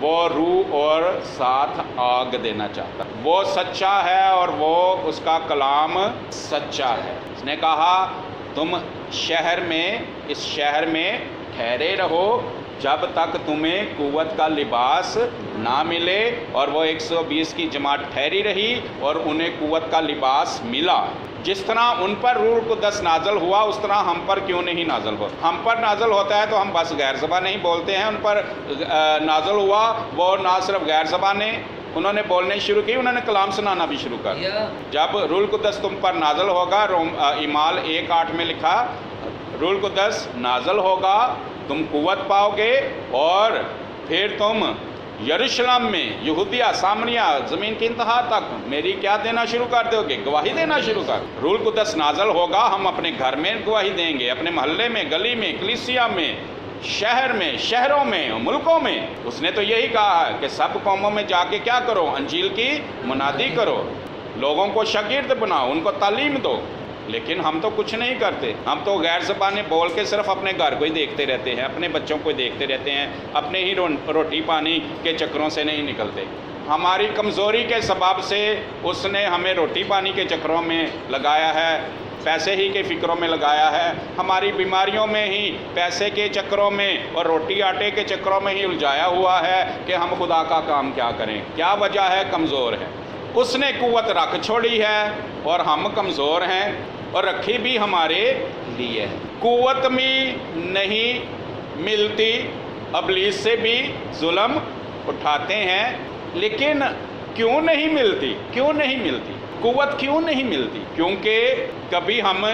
وہ روح اور ساتھ آگ دینا چاہتا ہے۔ وہ سچا ہے اور وہ اس کا کلام سچا ہے۔ اس نے کہا تم اس شہر میں ٹھہرے رہو جب تک تمہیں قوت کا لباس نہ ملے، اور وہ 120 کی جماعت ٹھہری رہی اور انہیں قوت کا لباس ملا۔ جس طرح ان پر روح القدس نازل ہوا اس طرح ہم پر کیوں نہیں نازل ہوتا؟ ہم پر نازل ہوتا ہے تو ہم بس غیر زبان نہیں بولتے ہیں، ان پر نازل ہوا وہ نہ صرف غیر زبانیں انہوں نے بولنے شروع کی، انہوں نے کلام سنانا بھی شروع کر دیا۔ جب روح القدس تم پر نازل ہوگا، اعمال 1:8 میں لکھا، روح القدس نازل ہوگا، تم قوت پاؤ گے اور پھر تم یروشلم میں، یہودیہ، سامریہ، زمین کی انتہا تک میری کیا دینا شروع کر دو گے؟ گواہی دینا شروع کر۔ روح القدس نازل ہوگا، ہم اپنے گھر میں گواہی دیں گے، اپنے محلے میں، گلی میں، کلیسیا میں، شہر میں، شہروں میں، ملکوں میں۔ اس نے تو یہی کہا ہے کہ سب قوموں میں جا کے کیا کرو؟ انجیل کی منادی کرو، لوگوں کو شاگرد بناؤ، ان کو تعلیم دو۔ لیکن ہم تو کچھ نہیں کرتے، ہم تو غیر زبانیں بول کے صرف اپنے گھر کو ہی دیکھتے رہتے ہیں، اپنے بچوں کو ہی دیکھتے رہتے ہیں، اپنے ہی روٹی پانی کے چکروں سے نہیں نکلتے۔ ہماری کمزوری کے سبب سے اس نے ہمیں روٹی پانی کے چکروں میں لگایا ہے، پیسے ہی کے فکروں میں لگایا ہے، ہماری بیماریوں میں ہی پیسے کے چکروں میں اور روٹی آٹے کے چکروں میں ہی الجھایا ہوا ہے کہ ہم خدا کا کام کیا کریں۔ کیا وجہ ہے؟ کمزور ہے۔ اس نے قوت رکھ چھوڑی ہے اور ہم کمزور ہیں، اور رکھی بھی ہمارے لیے ہے۔ قوت بھی نہیں ملتی، ابلیس سے بھی ظلم اٹھاتے ہیں، لیکن کیوں نہیں ملتی؟ کیوں نہیں ملتی؟ قوت کیوں نہیں ملتی؟ کیونکہ کبھی ہم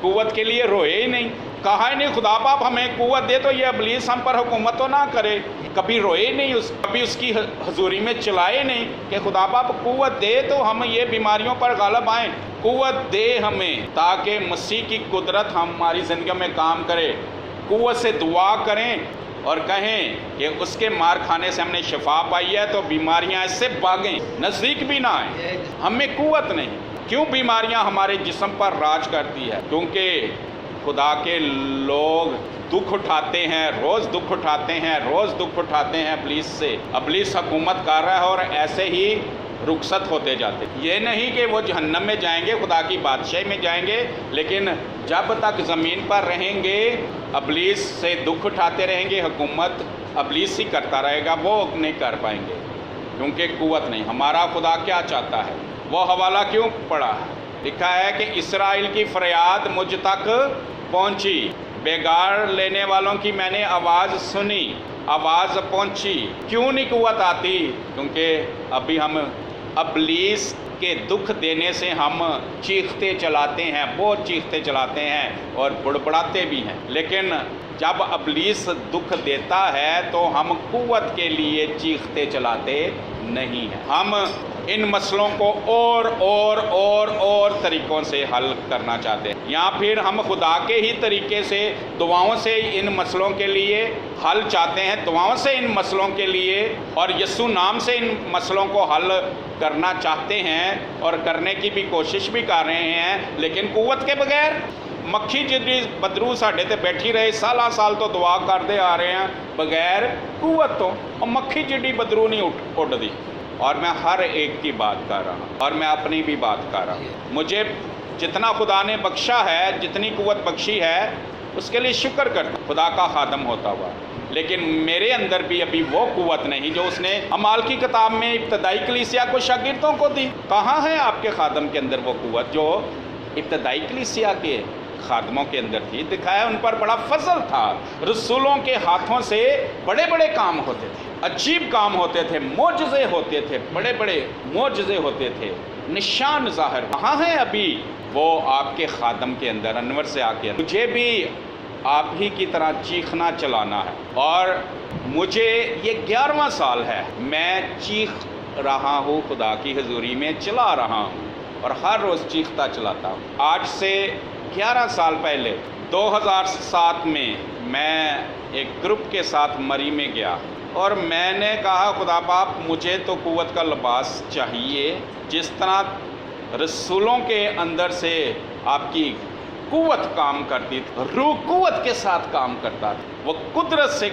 قوت کے لیے روئے ہی نہیں، کہا ہی نہیں خدا باپ ہمیں قوت دے تو یہ ابلیس ہم پر حکومت تو نہ کرے۔ کبھی روئے نہیں، کبھی اس کی حضوری میں چلائے نہیں کہ خدا باپ قوت دے تو ہم یہ بیماریوں پر غالب آئیں، قوت دے ہمیں تاکہ مسیح کی قدرت ہماری زندگیوں میں کام کرے۔ قوت سے دعا کریں اور کہیں کہ اس کے مار کھانے سے ہم نے شفا پائی ہے تو بیماریاں اس سے بھاگیں، نزدیک بھی نہ آئیں۔ ہمیں قوت نہیں۔ کیوں بیماریاں ہمارے جسم پر راج کرتی ہے؟ کیونکہ خدا کے لوگ دکھ اٹھاتے ہیں، روز دکھ اٹھاتے ہیں، روز دکھ اٹھاتے ہیں ابلیس سے۔ ابلیس حکومت کر رہا ہے اور ایسے ہی رخصت ہوتے جاتے۔ یہ نہیں کہ وہ جہنم میں جائیں گے، خدا کی بادشاہی میں جائیں گے، لیکن جب تک زمین پر رہیں گے ابلیس سے دکھ اٹھاتے رہیں گے، حکومت ابلیس ہی کرتا رہے گا، وہ نہیں کر پائیں گے کیونکہ قوت نہیں۔ ہمارا خدا کیا چاہتا ہے؟ وہ حوالہ کیوں پڑھا ہے؟ لکھا ہے کہ اسرائیل کی فریاد مجھ تک پہنچی، بگاڑ لینے والوں کی میں نے آواز سنی، آواز پہنچی۔ کیوں نہیں قوت آتی؟ کیونکہ ابھی ہم ابلیس کے دکھ دینے سے ہم چیختے چلاتے ہیں، بہت چیختے چلاتے ہیں اور بڑبڑاتے بھی ہیں، لیکن جب ابلیس دکھ دیتا ہے تو ہم قوت کے لیے چیختے چلاتے نہیں ہیں۔ ہم ان مسئلوں کو اور طریقوں سے حل کرنا چاہتے ہیں، یا پھر ہم خدا کے ہی طریقے سے دعاؤں سے ان مسئلوں کے لیے حل چاہتے ہیں، دعاؤں سے ان مسئلوں کے لیے اور یسوع نام سے ان مسئلوں کو حل کرنا چاہتے ہیں اور کرنے کی بھی کوشش بھی کر رہے ہیں، لیکن قوت کے بغیر۔ مکھی جدی بدرو ساڈے تے بیٹھی رہے، سالہ سال تو دعا کرتے آ رہے ہیں بغیر قوت تو، اور مکھی جدی بدرو نہیں اٹھ دی۔ اور میں ہر ایک کی بات کر رہا ہوں اور میں اپنی بھی بات کر رہا ہوں۔ مجھے جتنا خدا نے بخشا ہے، جتنی قوت بخشی ہے، اس کے لیے شکر کرتا ہوں خدا کا خادم ہوتا ہوا، لیکن میرے اندر بھی ابھی وہ قوت نہیں جو اس نے اعمال کی کتاب میں ابتدائی کلیسیا کو شاگردوں کو دی۔ کہاں ہے آپ کے خادم کے اندر وہ قوت جو ابتدائی کلیسیا کے خادموں کے اندر تھی؟ دکھایا ان پر بڑا فضل تھا، رسولوں کے ہاتھوں سے بڑے بڑے کام ہوتے تھے، عجیب کام ہوتے تھے، معجزے ہوتے تھے، بڑے بڑے معجزے ہوتے تھے، نشان ظاہر۔ کہاں ہیں ابھی وہ آپ کے خادم کے اندر؟ انور سے آ کے مجھے بھی آپ ہی کی طرح چیخنا چلانا ہے، اور مجھے یہ 11واں سال ہے میں چیخ رہا ہوں، خدا کی حضوری میں چلا رہا ہوں اور ہر روز چیختا چلاتا ہوں۔ آج سے 11 سال پہلے 2007 میں ایک گروپ کے ساتھ مری میں گیا اور میں نے کہا خدا باپ مجھے تو قوت کا لباس چاہیے، جس طرح رسولوں کے اندر سے آپ کی قوت کام کرتی تھی، روح قوت کے ساتھ کام کرتا تھا، وہ قدرت سے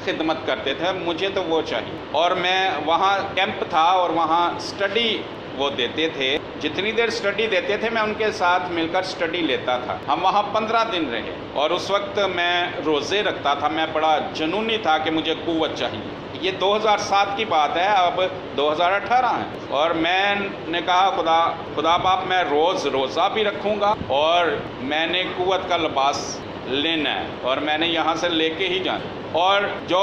خدمت کرتے تھے، مجھے تو وہ چاہیے. اور میں وہاں کیمپ تھا اور وہاں سٹڈی وہ دیتے تھے، جتنی دیر سٹڈی دیتے تھے میں ان کے ساتھ مل کر سٹڈی لیتا تھا. ہم وہاں 15 دن رہے اور اس وقت میں روزے رکھتا تھا. میں بڑا جنونی تھا کہ مجھے قوت چاہیے. یہ 2007 کی بات ہے، اب 2018 ہے. اور میں نے کہا خدا باپ میں روز روزہ بھی رکھوں گا اور میں نے قوت کا لباس لینا ہے اور میں نے یہاں سے لے کے ہی جانا. اور جو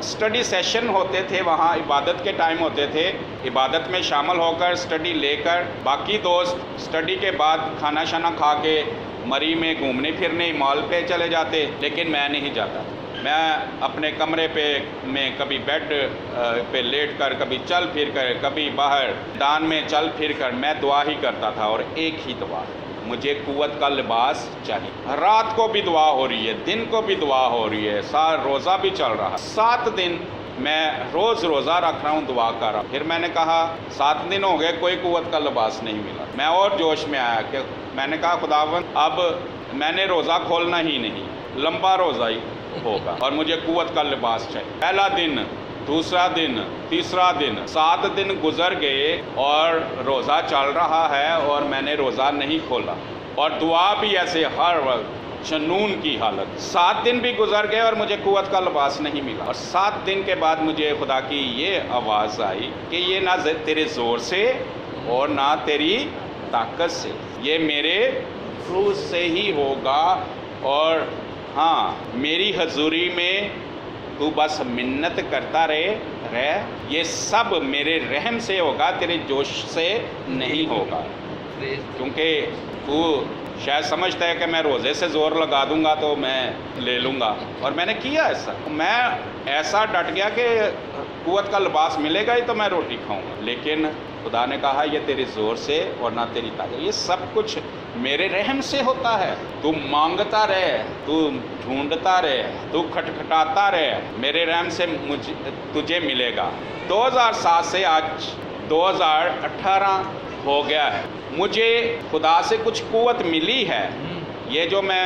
سٹڈی سیشن ہوتے تھے وہاں عبادت کے ٹائم ہوتے تھے، عبادت میں شامل ہو کر سٹڈی لے کر باقی دوست سٹڈی کے بعد کھانا شانا کھا کے مری میں گھومنے پھرنے مال پہ چلے جاتے، لیکن میں نہیں جاتا. میں اپنے کمرے پہ میں کبھی بیڈ پہ لیٹ کر، کبھی چل پھر کر، کبھی باہر دان میں چل پھر کر میں دعا ہی کرتا تھا. اور ایک ہی دعا، مجھے قوت کا لباس چاہیے. رات کو بھی دعا ہو رہی ہے، دن کو بھی دعا ہو رہی ہے، روزہ بھی چل رہا. 7 دن میں روز روزہ رکھ رہا ہوں، دعا کر رہا ہوں. پھر میں نے کہا 7 دن ہو گئے، کوئی قوت کا لباس نہیں ملا. میں اور جوش میں آیا کہ میں نے کہا خداوند اب میں نے روزہ کھولنا ہی نہیں، لمبا روزہ ہی ہوگا اور مجھے قوت کا لباس چاہیے. پہلا دن، دوسرا دن، تیسرا دن، 7 دن گزر گئے اور روزہ چل رہا ہے اور میں نے روزہ نہیں کھولا. اور دعا بھی ایسے ہر وقت جنون کی حالت. 7 دن بھی گزر گئے اور مجھے قوت کا لباس نہیں ملا. اور 7 دن کے بعد مجھے خدا کی یہ آواز آئی کہ یہ نہ تیرے زور سے اور نہ تیری طاقت سے، یہ میرے روح سے ہی ہوگا. اور ہاں، میری حضوری میں تو بس منت کرتا رہے، یہ سب میرے رحم سے ہوگا، تیرے جوش سے نہیں ہوگا. کیونکہ تو شاید سمجھتا ہے کہ میں روزے سے زور لگا دوں گا تو میں لے لوں گا. اور میں نے کیا ایسا، میں ایسا ڈٹ گیا کہ قوت کا لباس ملے گا ہی تو میں روٹی کھاؤں گا. لیکن خدا نے کہا یہ تیرے زور سے اور نہ تیری طاقت، یہ سب کچھ میرے رحم سے ہوتا ہے. تو مانگتا رہے، تو ڈھونڈتا رہے، تو کھٹکھٹاتا رہے، میرے رحم سے تجھے ملے گا. 2007 سے آج 2018 ہو گیا ہے. مجھے خدا سے کچھ قوت ملی ہے. یہ جو میں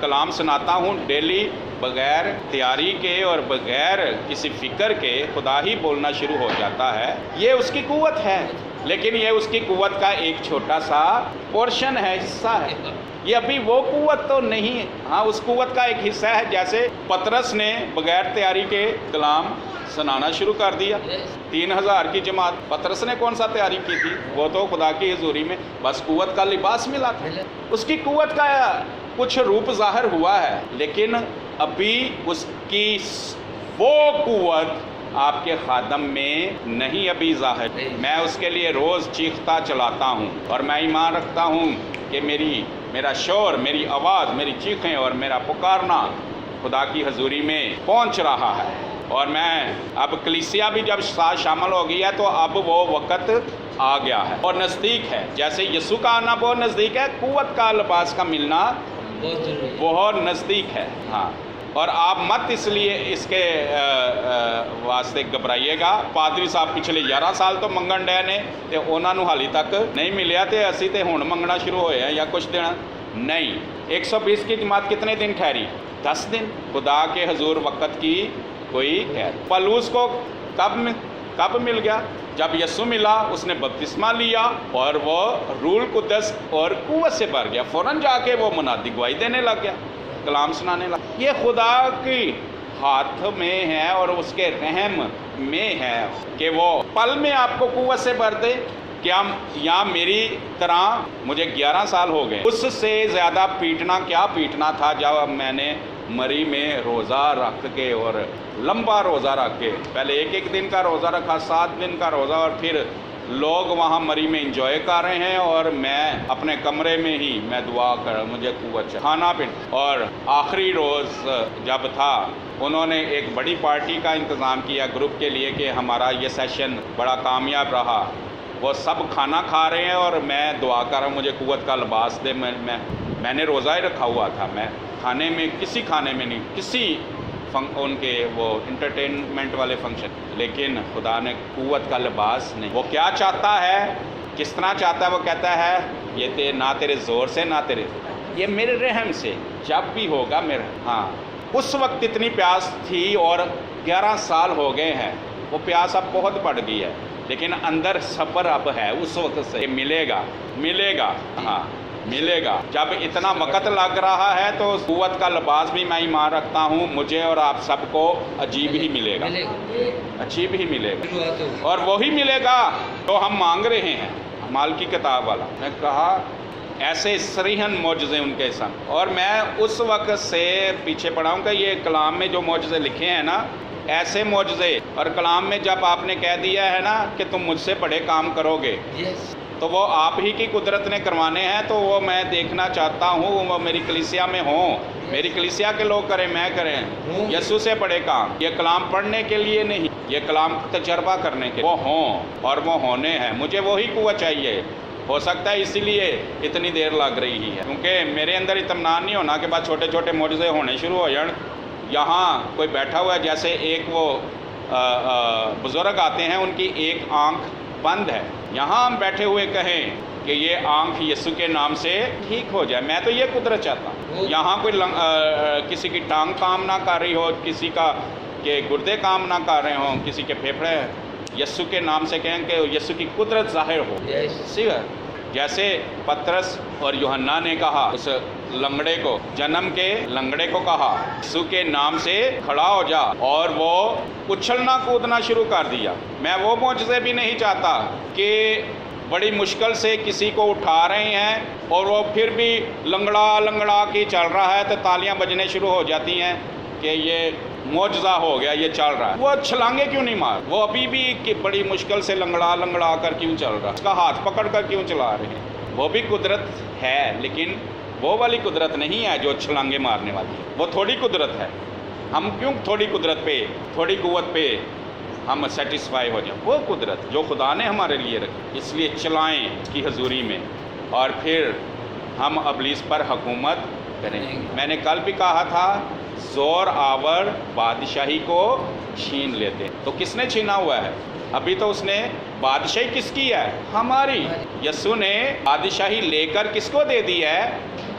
کلام سناتا ہوں ڈیلی، بغیر تیاری کے اور بغیر کسی فکر کے خدا ہی بولنا شروع ہو جاتا ہے. یہ اس کی قوت ہے، لیکن یہ اس کی قوت کا ایک چھوٹا سا پورشن ہے، حصہ ہے. یہ ابھی وہ قوت تو نہیں. ہاں، اس قوت کا ایک حصہ ہے. جیسے پطرس نے بغیر تیاری کے کلام سنانا شروع کر دیا. 3000 کی جماعت، پطرس نے کون سا تیاری کی تھی؟ وہ تو خدا کی حضوری میں بس قوت کا لباس ملا تھا. اس کی قوت کا کچھ روپ ظاہر ہوا ہے، لیکن ابھی اس کی وہ قوت آپ کے خادم میں نہیں ابھی ظاہر. میں اس کے لیے روز چیختا چلاتا ہوں اور میں ایمان رکھتا ہوں کہ میرا شور، میری آواز، میری چیخیں اور میرا پکارنا خدا کی حضوری میں پہنچ رہا ہے. اور میں اب کلیسیا بھی جب ساتھ شامل ہو گئی ہے تو اب وہ وقت آ گیا ہے اور نزدیک ہے. جیسے یسوع کا آنا بہت نزدیک ہے، قوت کا لباس کا ملنا بہت نزدیک ہے. ہاں، اور آپ مت اس لیے اس کے واسطے گھبرائیے گا. پادری صاحب پچھلے 11 سال تو منگن ڈے نے تے انہوں نے حالی تک نہیں ملیا تے اسی تے ہن منگنا شروع ہوئے ہیں یا کچھ دن نہیں. 120 کی جماعت کتنے دن ٹھہری؟ 10 دن. خدا کے حضور وقت کی کوئی خیر. پلوس کو کب مل گیا؟ جب یسوع ملا، اس نے بپتسمہ لیا اور وہ روح القدس اور قوت سے بھر گیا. فوراً جا کے وہ منادی گواہی دینے لگ گیا، کلام سنانے لگا. یہ خدا کی ہاتھ میں ہے اور اس کے رحم میں ہے کہ وہ پل میں آپ کو قوت سے بھر دے. کیا یا میری طرح مجھے 11 سال ہو گئے، اس سے زیادہ کیا پیٹنا تھا جب میں نے مری میں روزہ رکھ کے اور لمبا روزہ رکھ کے، پہلے ایک دن کا روزہ رکھا، 7 دن کا روزہ، اور پھر لوگ وہاں مری میں انجوائے کر رہے ہیں اور میں اپنے کمرے میں ہی میں دعا کر مجھے قوت چاہیے، کھانا پینا. اور آخری روز جب تھا انہوں نے ایک بڑی پارٹی کا انتظام کیا گروپ کے لیے کہ ہمارا یہ سیشن بڑا کامیاب رہا. وہ سب کھانا کھا رہے ہیں اور میں دعا کر رہا ہوں مجھے قوت کا لباس دے. میں نے روزہ ہی رکھا ہوا تھا. میں کسی کھانے میں نہیں، کسی ان کے وہ انٹرٹینمنٹ والے فنکشن، لیکن خدا نے قوت کا لباس نہیں. وہ کیا چاہتا ہے، کس طرح چاہتا ہے؟ وہ کہتا ہے یہ نہ تیرے زور سے نہ تیرے، یہ میرے رحم سے جب بھی ہوگا میرا. ہاں، اس وقت اتنی پیاس تھی اور 11 سال ہو گئے ہیں، وہ پیاس اب بہت بڑھ گئی ہے، لیکن اندر صبر اب ہے اس وقت سے، ملے گا ہاں ملے گا۔ جب اتنا وقت لگ رہا ہے تو قوت کا لباس بھی میں ایمان رکھتا ہوں مجھے اور آپ سب کو عجیب ہی ملے گا، عجیب ہی ملے گا، اور وہی ملے گا جو ہم مانگ رہے ہیں۔ اعمال کی کتاب والا میں کہا ایسے سریحن معجزے ان کے ساتھ، اور میں اس وقت سے پیچھے پڑا ہوں کہ یہ کلام میں جو معجزے لکھے ہیں نا، ایسے معجزے، اور کلام میں جب آپ نے کہہ دیا ہے نا کہ تم مجھ سے بڑے کام کرو گے، تو وہ آپ ہی کی قدرت نے کروانے ہیں، تو وہ میں دیکھنا چاہتا ہوں وہ میری کلیسیا میں ہوں، میری کلیسیا کے لوگ کریں، میں کریں یسوع سے بڑے کام۔ یہ کلام پڑھنے کے لیے نہیں، یہ کلام تجربہ کرنے کے، وہ ہوں اور وہ ہونے ہیں۔ مجھے وہی قوت چاہیے، ہو سکتا ہے اسی لیے اتنی دیر لگ رہی ہے، کیونکہ میرے اندر اطمینان نہیں ہونا کہ بعد چھوٹے چھوٹے معجزے ہونے شروع ہو جائیں۔ یہاں کوئی بیٹھا ہوا ہے، جیسے ایک وہ بزرگ آتے ہیں، ان کی ایک آنکھ بند ہے، یہاں ہم بیٹھے ہوئے کہیں کہ یہ آنکھ یسوع کے نام سے ٹھیک ہو جائے، میں تو یہ قدرت چاہتا ہوں۔ یہاں کوئی کسی کی ٹانگ کام نہ کر رہی ہو، کسی کا کہ گردے کام نہ کر رہے ہوں، کسی کے پھیپھڑے، یسوع کے نام سے کہیں کہ یسوع کی قدرت ظاہر ہو۔ جیسے پترس اور یوحنا نے کہا اس لنگڑے کو، جنم کے لنگڑے کو کہا یسوع کے نام سے کھڑا ہو جا، اور وہ اچھلنا کودنا شروع کر دیا۔ میں وہ معجزے بھی نہیں چاہتا کہ بڑی مشکل سے کسی کو اٹھا رہے ہیں اور وہ پھر بھی لنگڑا کے چل رہا ہے تو تالیاں بجنے شروع ہو جاتی ہیں کہ یہ معجزہ ہو گیا، یہ چل رہا ہے۔ وہ چھلانگے کیوں نہیں مار؟ وہ ابھی بھی بڑی مشکل سے لنگڑا کر کیوں چل رہا ہے؟ اس کا ہاتھ پکڑ کر کیوں چلا رہے ہیں؟ وہ بھی قدرت ہے، لیکن وہ والی قدرت نہیں ہے جو چھلانگے مارنے والی ہے، وہ تھوڑی قدرت ہے۔ ہم کیوں تھوڑی قدرت پہ، تھوڑی قوت پہ ہم سیٹسفائی ہو جائیں؟ وہ قدرت جو خدا نے ہمارے لیے رکھی، اس لیے چلائیں اس کی حضوری میں، اور پھر ہم ابلیس پر حکومت کریں۔ میں نے کل بھی کہا تھا زور آور بادشاہی کو چھین لیتے، تو کس نے چھینا ہوا ہے؟ ابھی تو اس نے بادشاہی کس کی ہے؟ ہماری۔ یسوع نے بادشاہی لے کر کس کو دے دی ہے؟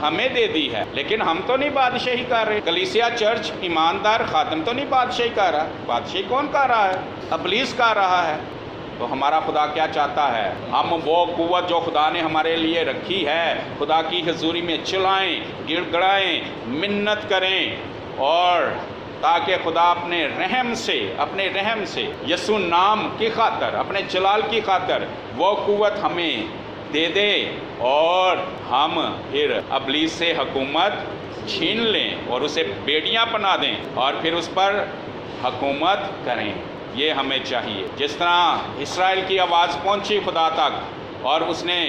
ہمیں دے دی ہے، لیکن ہم تو نہیں بادشاہی کر رہے۔ کلیسیا چرچ ایماندار خادم تو نہیں بادشاہی کر رہا، بادشاہی کون کر رہا ہے؟ ابلیس کر رہا ہے۔ تو ہمارا خدا کیا چاہتا ہے؟ ہم وہ قوت جو خدا نے ہمارے لیے رکھی ہے خدا کی حضوری میں چلائیں، گڑ گڑائیں، منت کریں، اور تاکہ خدا اپنے رحم سے یسوع نام کی خاطر، اپنے جلال کی خاطر وہ قوت ہمیں دے دے، اور ہم پھر ابلیس سے حکومت چھین لیں اور اسے بیڑیاں بنا دیں اور پھر اس پر حکومت کریں۔ یہ ہمیں چاہیے۔ جس طرح اسرائیل کی آواز پہنچی خدا تک اور اس نے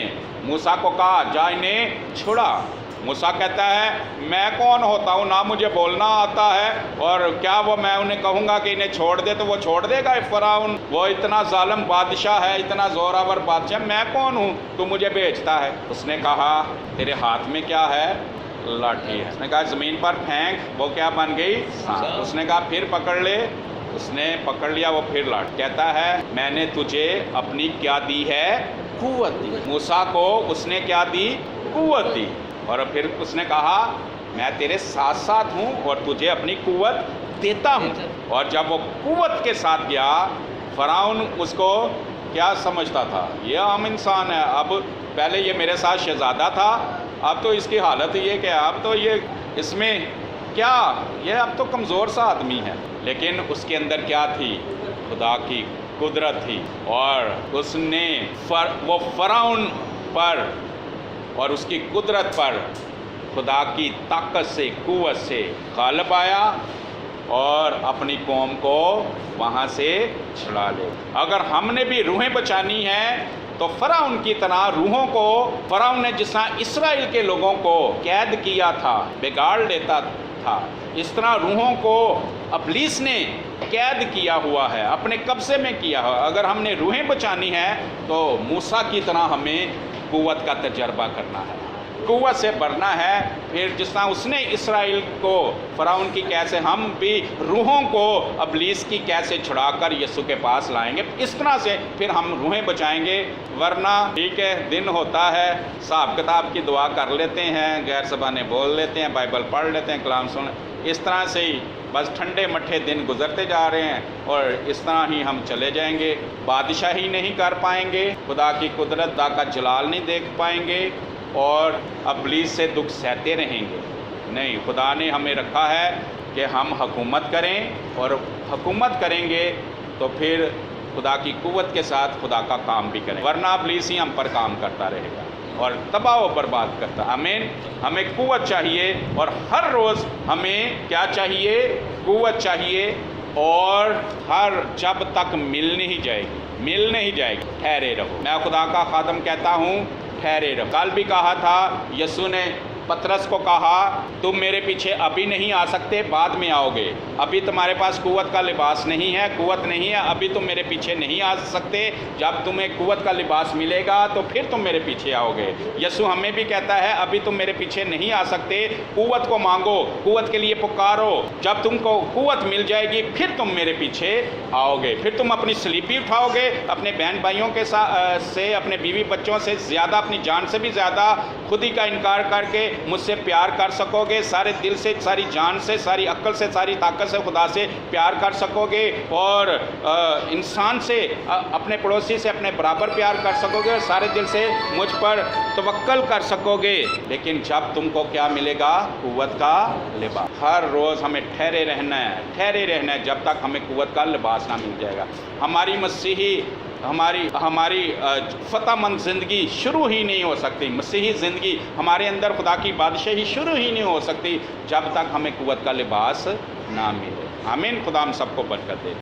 موسیٰ کو کہا جا انہیں چھڑا، موسیٰ کہتا ہے میں کون ہوتا ہوں، نہ مجھے بولنا آتا ہے، اور کیا وہ میں انہیں کہوں گا کہ انہیں چھوڑ دے تو وہ چھوڑ دے گا؟ فرعون وہ اتنا ظالم بادشاہ ہے، اتنا زوراور بادشاہ، میں کون ہوں تو مجھے بھیجتا ہے؟ اس نے کہا تیرے ہاتھ میں کیا ہے؟ لاٹھی ہے۔ اس نے کہا زمین پر پھینک، وہ کیا بن گئی؟ سانپ۔ اس نے کہا پھر پکڑ لے، اس نے پکڑ لیا، وہ پھر لاٹھی۔ کہتا ہے میں نے تجھے اپنی کیا دی ہے؟ قوت دی۔ موسیٰ کو اس نے کیا دی؟ قوت دی، اور پھر اس نے کہا میں تیرے ساتھ ساتھ ہوں اور تجھے اپنی قوت دیتا ہوں۔ اور جب وہ قوت کے ساتھ گیا، فرعون اس کو کیا سمجھتا تھا؟ یہ عام انسان ہے، اب پہلے یہ میرے ساتھ شہزادہ تھا، اب تو اس کی حالت یہ کہ اب تو یہ اس میں کیا، یہ اب تو کمزور سا آدمی ہے، لیکن اس کے اندر کیا تھی؟ خدا کی قدرت تھی، اور اس نے وہ فرعون پر اور اس کی قدرت پر خدا کی طاقت سے، قوت سے غالب آیا اور اپنی قوم کو وہاں سے چھڑا لے۔ اگر ہم نے بھی روحیں بچانی ہیں تو فرعون کی طرح روحوں کو، فرعون نے جس طرح اسرائیل کے لوگوں کو قید کیا تھا، بگاڑ لیتا تھا، اس طرح روحوں کو ابلیس نے قید کیا ہوا ہے، اپنے قبضے میں کیا ہوا۔ اگر ہم نے روحیں بچانی ہیں تو موسیٰ کی طرح ہمیں قوت کا تجربہ کرنا ہے، قوت سے بھرنا ہے۔ پھر جس طرح اس نے اسرائیل کو فرعون کی قید سے، ہم بھی روحوں کو ابلیس کی قید سے چھڑا کر یسوع کے پاس لائیں گے، اس طرح سے پھر ہم روحیں بچائیں گے۔ ورنہ ٹھیک ہے دن ہوتا ہے، حساب کتاب کی دعا کر لیتے ہیں، غیر زبانیں بول لیتے ہیں، بائبل پڑھ لیتے ہیں، کلام سن، اس طرح سے ہی بس ٹھنڈے مٹھے دن گزرتے جا رہے ہیں اور اس طرح ہی ہم چلے جائیں گے، بادشاہی نہیں کر پائیں گے، خدا کی قدرت، خدا کا جلال نہیں دیکھ پائیں گے اور ابلیس سے دکھ سہتے رہیں گے۔ نہیں، خدا نے ہمیں رکھا ہے کہ ہم حکومت کریں، اور حکومت کریں گے تو پھر خدا کی قوت کے ساتھ خدا کا کام بھی کریں، ورنہ ابلیس ہی ہم پر کام کرتا رہے گا اور تباہ و برباد کرتا۔ آمین۔ ہمیں قوت چاہیے، اور ہر روز ہمیں کیا چاہیے؟ قوت چاہیے، اور جب تک مل نہیں جائے گی ٹھہرے رہو۔ میں خدا کا خادم کہتا ہوں ٹھہرے رہو۔ کل بھی کہا تھا، یسوع نے پترس کو کہا تم میرے پیچھے ابھی نہیں آ سکتے، بعد میں آؤ گے، ابھی تمہارے پاس قوت کا لباس نہیں ہے، قوت نہیں ہے، ابھی تم میرے پیچھے نہیں آ سکتے، جب تمہیں قوت کا لباس ملے گا تو پھر تم میرے پیچھے آؤ گے۔ یسوع ہمیں بھی کہتا ہے ابھی تم میرے پیچھے نہیں آ سکتے، قوت کو مانگو، قوت کے لیے پکارو، جب تم کو قوت مل جائے گی پھر تم میرے پیچھے آؤ گے، پھر تم اپنی سلیپی اٹھاؤ گے، اپنے بہن بھائیوں کے سے، اپنے بیوی بچوں سے زیادہ، اپنی جان سے بھی زیادہ خود ہی کا انکار کر کے مجھ سے پیار کر سکو گے، سارے دل سے، ساری جان سے، ساری عقل سے، ساری طاقت سے خدا سے پیار کر سکو گے، اور انسان سے، اپنے پڑوسی سے اپنے برابر پیار کر سکو گے، اور سارے دل سے مجھ پر توکل کر سکو گے۔ لیکن جب تم کو کیا ملے گا؟ قوت کا لباس۔ ہر روز ہمیں ٹھہرے رہنا ہے جب تک ہمیں قوت کا لباس نہ مل جائے گا۔ ہماری فتح مند زندگی شروع ہی نہیں ہو سکتی، مسیحی زندگی ہمارے اندر خدا کی بادشاہی شروع ہی نہیں ہو سکتی جب تک ہمیں قوت کا لباس نہ ملے۔ آمین۔ خدا ہم سب کو برکت دے۔